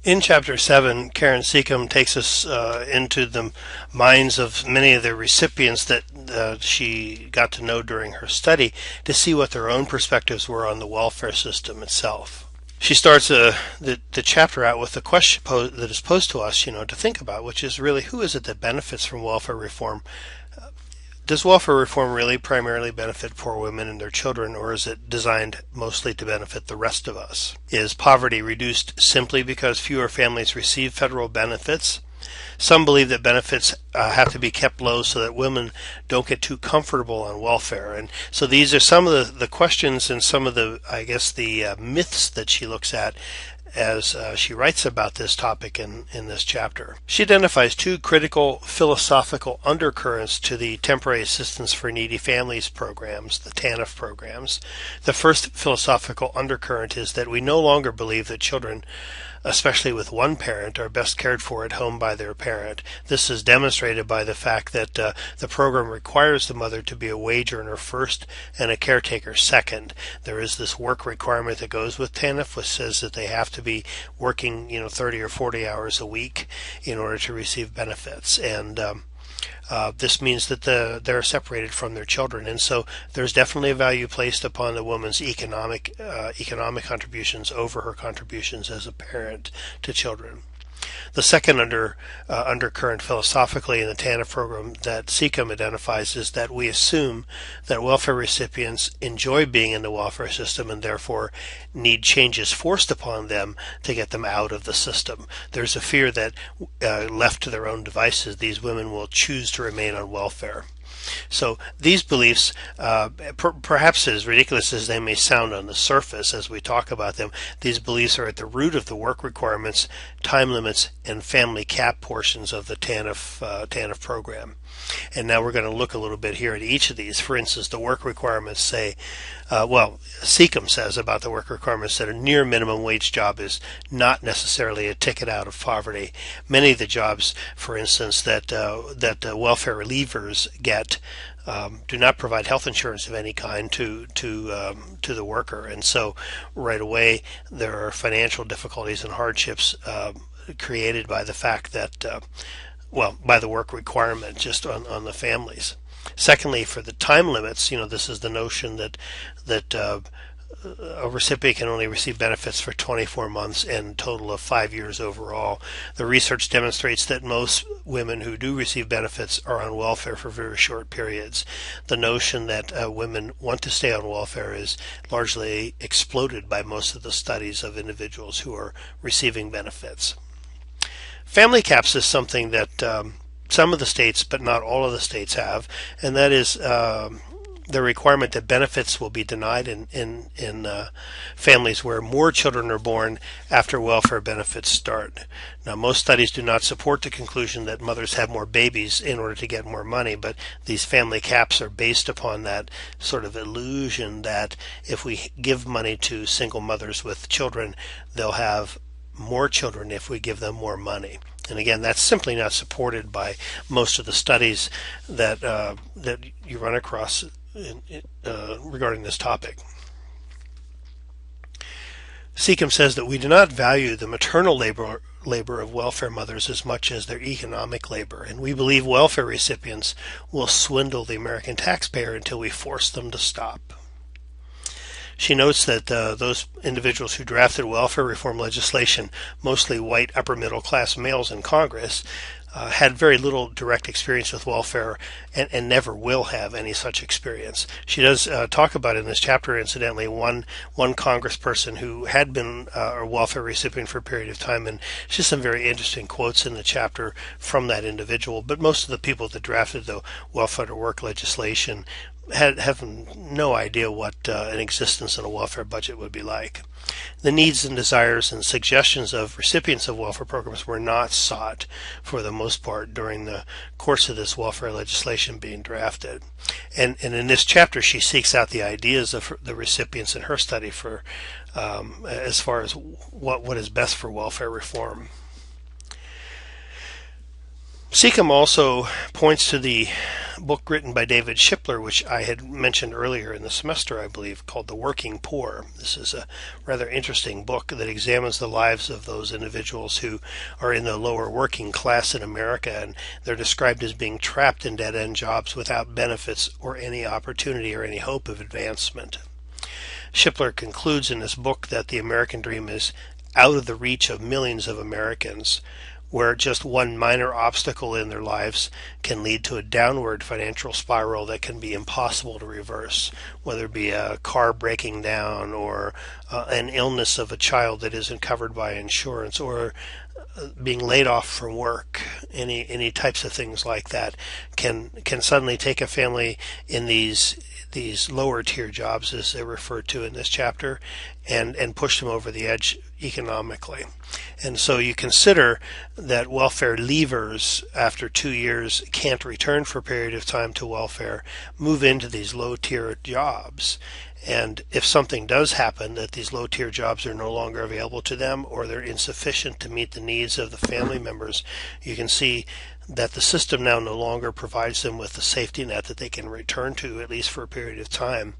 In Chapter 7, Karen Seccombe takes us into the minds of many of the recipients that she got to know during her study to see what their own perspectives were on the welfare system itself. She starts the chapter out with a question that is posed to us, to think about, which is really, who is it that benefits from welfare reform? Does welfare reform really primarily benefit poor women and their children, or is it designed mostly to benefit the rest of us? Is poverty reduced simply because fewer families receive federal benefits? Some believe that benefits have to be kept low so that women don't get too comfortable on welfare. And so these are some of the questions and some of the, the myths that she looks at as she writes about this topic in this chapter. She identifies two critical philosophical undercurrents to the Temporary Assistance for Needy Families programs, the TANF programs. The first philosophical undercurrent is that we no longer believe that children, especially with one parent, are best cared for at home by their parent. This is demonstrated by the fact that the program requires the mother to be a wage earner first and a caretaker second. There is this work requirement that goes with TANF, which says that they have to be working 30 or 40 hours a week in order to receive benefits. And this means that they're separated from their children, and so there's definitely a value placed upon the woman's economic contributions over her contributions as a parent to children. The second undercurrent philosophically in the TANF program that Seccombe identifies is that we assume that welfare recipients enjoy being in the welfare system and therefore need changes forced upon them to get them out of the system. There's a fear that left to their own devices, these women will choose to remain on welfare. So these beliefs, perhaps as ridiculous as they may sound on the surface as we talk about them, these beliefs are at the root of the work requirements, time limits, and family cap portions of the TANF program. And now we're going to look a little bit here at each of these. For instance, the work requirements say, Seccombe says about the work requirements that a near minimum wage job is not necessarily a ticket out of poverty. Many of the jobs, for instance, that welfare relievers get do not provide health insurance of any kind to the worker, and so right away there are financial difficulties and hardships created by the fact that by the work requirement just on the families. Secondly, for the time limits, this is the notion that a recipient can only receive benefits for 24 months and a total of 5 years overall. The research demonstrates that most women who do receive benefits are on welfare for very short periods. The notion that women want to stay on welfare is largely exploded by most of the studies of individuals who are receiving benefits. Family caps is something that some of the states, but not all of the states, have, and that is the requirement that benefits will be denied in families where more children are born after welfare benefits start. Now, most studies do not support the conclusion that mothers have more babies in order to get more money, but these family caps are based upon that sort of illusion that if we give money to single mothers with children, they'll have more children if we give them more money. And again, that's simply not supported by most of the studies that you run across regarding this topic. Seccombe says that we do not value the maternal labor of welfare mothers as much as their economic labor, and we believe welfare recipients will swindle the American taxpayer until we force them to stop. She notes that those individuals who drafted welfare reform legislation, mostly white upper-middle-class males in Congress, had very little direct experience with welfare and never will have any such experience. She does talk about in this chapter, incidentally, one congressperson who had been a welfare recipient for a period of time, and she has some very interesting quotes in the chapter from that individual. But most of the people that drafted the welfare to work legislation have no idea what an existence in a welfare budget would be like. The needs and desires and suggestions of recipients of welfare programs were not sought for the most part during the course of this welfare legislation being drafted. And in this chapter she seeks out the ideas of the recipients in her study for as far as what is best for welfare reform. Seccombe also points to the book written by David Shipler, which I had mentioned earlier in the semester, I believe, called The Working Poor. This is a rather interesting book that examines the lives of those individuals who are in the lower working class in America, and they're described as being trapped in dead-end jobs without benefits or any opportunity or any hope of advancement. Shipler concludes in this book that the American dream is out of the reach of millions of Americans, where just one minor obstacle in their lives can lead to a downward financial spiral that can be impossible to reverse, whether it be a car breaking down or an illness of a child that isn't covered by insurance, or being laid off from work. Any types of things like that can suddenly take a family in these lower tier jobs, as they're referred to in this chapter, and push them over the edge economically. And so you consider that welfare leavers after 2 years can't return for a period of time to welfare, move into these low tier jobs. And if something does happen, that these low tier jobs are no longer available to them, or they're insufficient to meet the needs of the family members, you can see that the system now no longer provides them with the safety net that they can return to, at least for a period of time.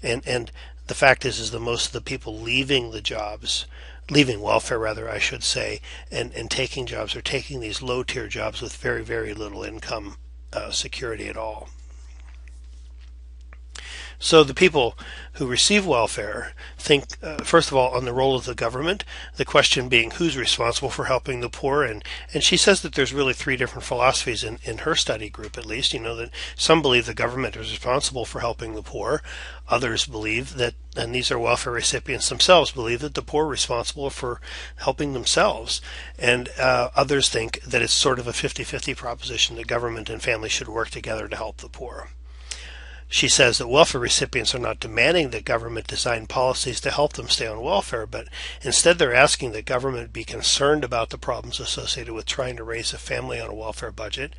And the fact is that most of the people leaving the jobs, leaving welfare rather, I should say, and taking jobs, are taking these low tier jobs with very, very little income security at all. So the people who receive welfare think, first of all, on the role of the government, the question being who's responsible for helping the poor. And she says that there's really three different philosophies in her study group, at least. That some believe the government is responsible for helping the poor. Others believe that, and these are welfare recipients themselves, believe that the poor are responsible for helping themselves. And others think that it's sort of a 50-50 proposition that government and family should work together to help the poor. She says that welfare recipients are not demanding that government design policies to help them stay on welfare, but instead they're asking that government be concerned about the problems associated with trying to raise a family on a welfare budget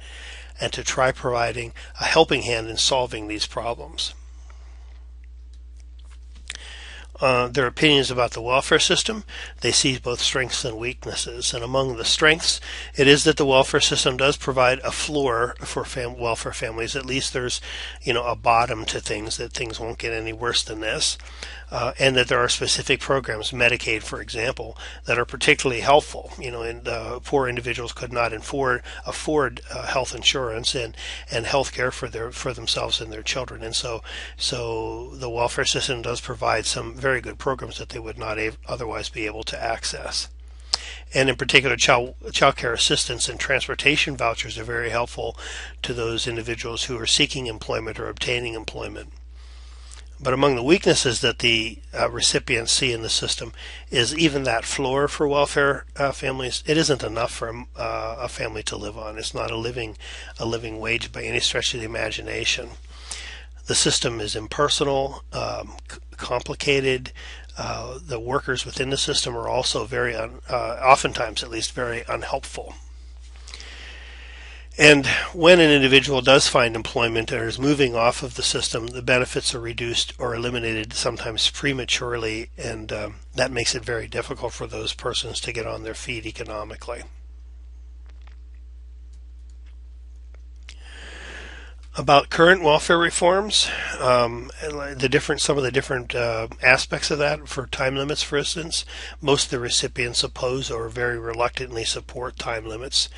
and to try providing a helping hand in solving these problems. Their opinions about the welfare system, they see both strengths and weaknesses. And among the strengths, it is that the welfare system does provide a floor for welfare families. At least there's, a bottom to things, that things won't get any worse than this. And that there are specific programs, Medicaid, for example, that are particularly helpful. And poor individuals could not afford health insurance and health care for themselves and their children. And so the welfare system does provide some very good programs that they would not otherwise be able to access. And in particular, child care assistance and transportation vouchers are very helpful to those individuals who are seeking employment or obtaining employment. But among the weaknesses that the recipients see in the system is even that floor for welfare families. It isn't enough for a family to live on. It's not a living wage by any stretch of the imagination. The system is impersonal, complicated. The workers within the system are also oftentimes at least, very unhelpful. And when an individual does find employment or is moving off of the system, the benefits are reduced or eliminated, sometimes prematurely, and that makes it very difficult for those persons to get on their feet economically. About current welfare reforms, some of the different aspects of that. For time limits, for instance, most of the recipients oppose or very reluctantly support time limits.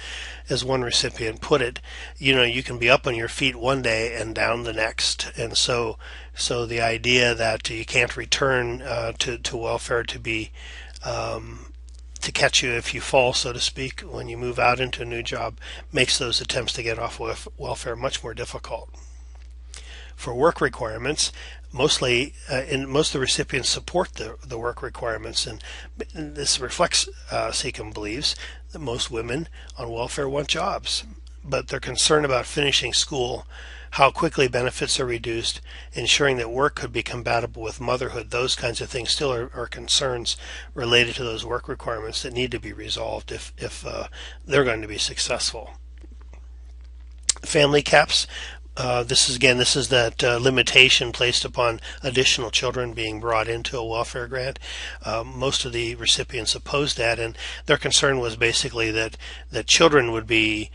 As one recipient put it, you can be up on your feet one day and down the next, and so the idea that you can't return to welfare to be to catch you if you fall, so to speak, when you move out into a new job, makes those attempts to get off welfare much more difficult. For work requirements, most of the recipients support the work requirements, and this reflects, Seccombe believes, that most women on welfare want jobs, but they're concerned about finishing school, how quickly benefits are reduced, ensuring that work could be compatible with motherhood. Those kinds of things still are concerns related to those work requirements that need to be resolved if they're going to be successful. Family caps. This is that limitation placed upon additional children being brought into a welfare grant. Most of the recipients opposed that, and their concern was basically that children would be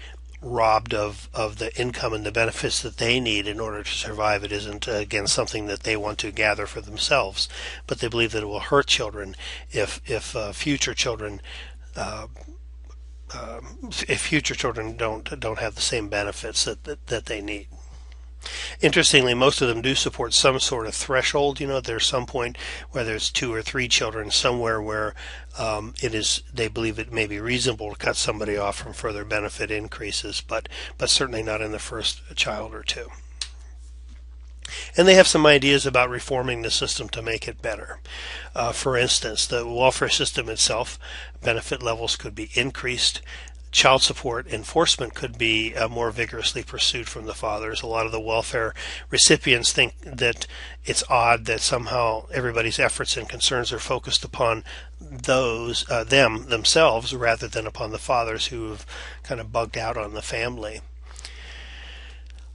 robbed of the income and the benefits that they need in order to survive. It isn't, again, something that they want to gather for themselves, but they believe that it will hurt children if future children don't have the same benefits that they need. Interestingly, most of them do support some sort of threshold. There's some point where there's 2 or 3 children somewhere where they believe it may be reasonable to cut somebody off from further benefit increases, but certainly not in the first child or 2. And they have some ideas about reforming the system to make it better. For instance, the welfare system itself, benefit levels could be increased. Child support enforcement could be more vigorously pursued from the fathers. A lot of the welfare recipients think that it's odd that somehow everybody's efforts and concerns are focused upon themselves rather than upon the fathers who have kind of bugged out on the family.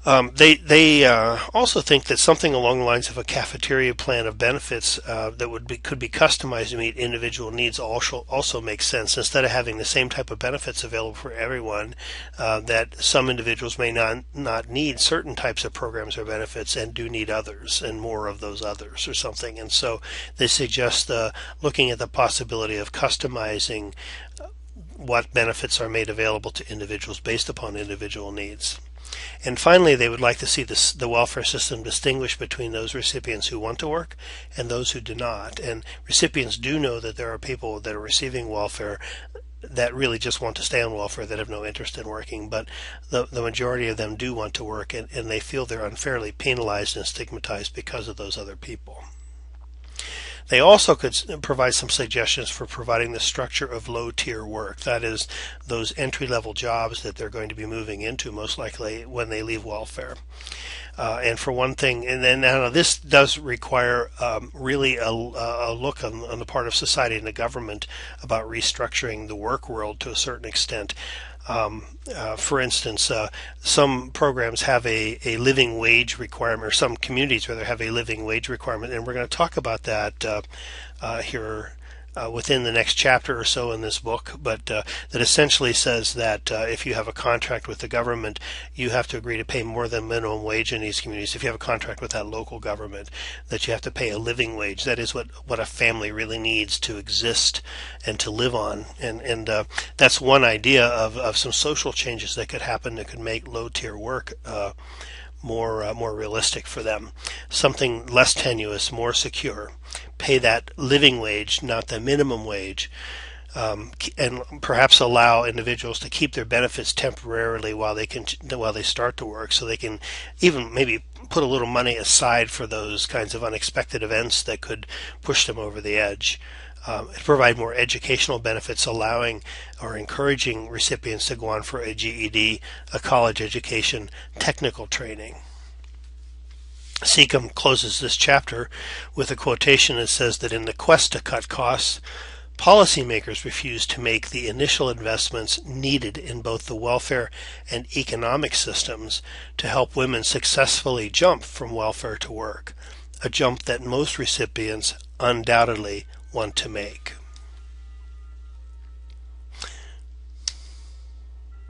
They also think that something along the lines of a cafeteria plan of benefits that could be customized to meet individual needs also makes sense. Instead of having the same type of benefits available for everyone, that some individuals may not need certain types of programs or benefits and do need others and more of those others or something. And so they suggest looking at the possibility of customizing what benefits are made available to individuals based upon individual needs. And finally, they would like to see the welfare system distinguish between those recipients who want to work and those who do not. And recipients do know that there are people that are receiving welfare that really just want to stay on welfare, that have no interest in working, but the majority of them do want to work, and they feel they're unfairly penalized and stigmatized because of those other people. They also could provide some suggestions for providing the structure of low-tier work. That is, those entry-level jobs that they're going to be moving into most likely when they leave welfare. And for one thing, and then now this does require really a look on the part of society and the government about restructuring the work world to a certain extent. For instance, some programs have a living wage requirement, or some communities rather have a living wage requirement, and we're going to talk about that here within the next chapter or so in this book, but that essentially says that if you have a contract with the government, you have to agree to pay more than minimum wage in these communities. If you have a contract with that local government, that you have to pay a living wage. That is what a family really needs to exist and to live on. And that's one idea of some social changes that could happen that could make low-tier work more realistic for them. Something less tenuous, more secure. Pay that living wage, not the minimum wage, and perhaps allow individuals to keep their benefits temporarily while they start to work, so they can even maybe put a little money aside for those kinds of unexpected events that could push them over the edge. Provide more educational benefits, allowing or encouraging recipients to go on for a GED, a college education, technical training. Seccombe closes this chapter with a quotation that says that in the quest to cut costs, policymakers refuse to make the initial investments needed in both the welfare and economic systems to help women successfully jump from welfare to work, a jump that most recipients undoubtedly want to make.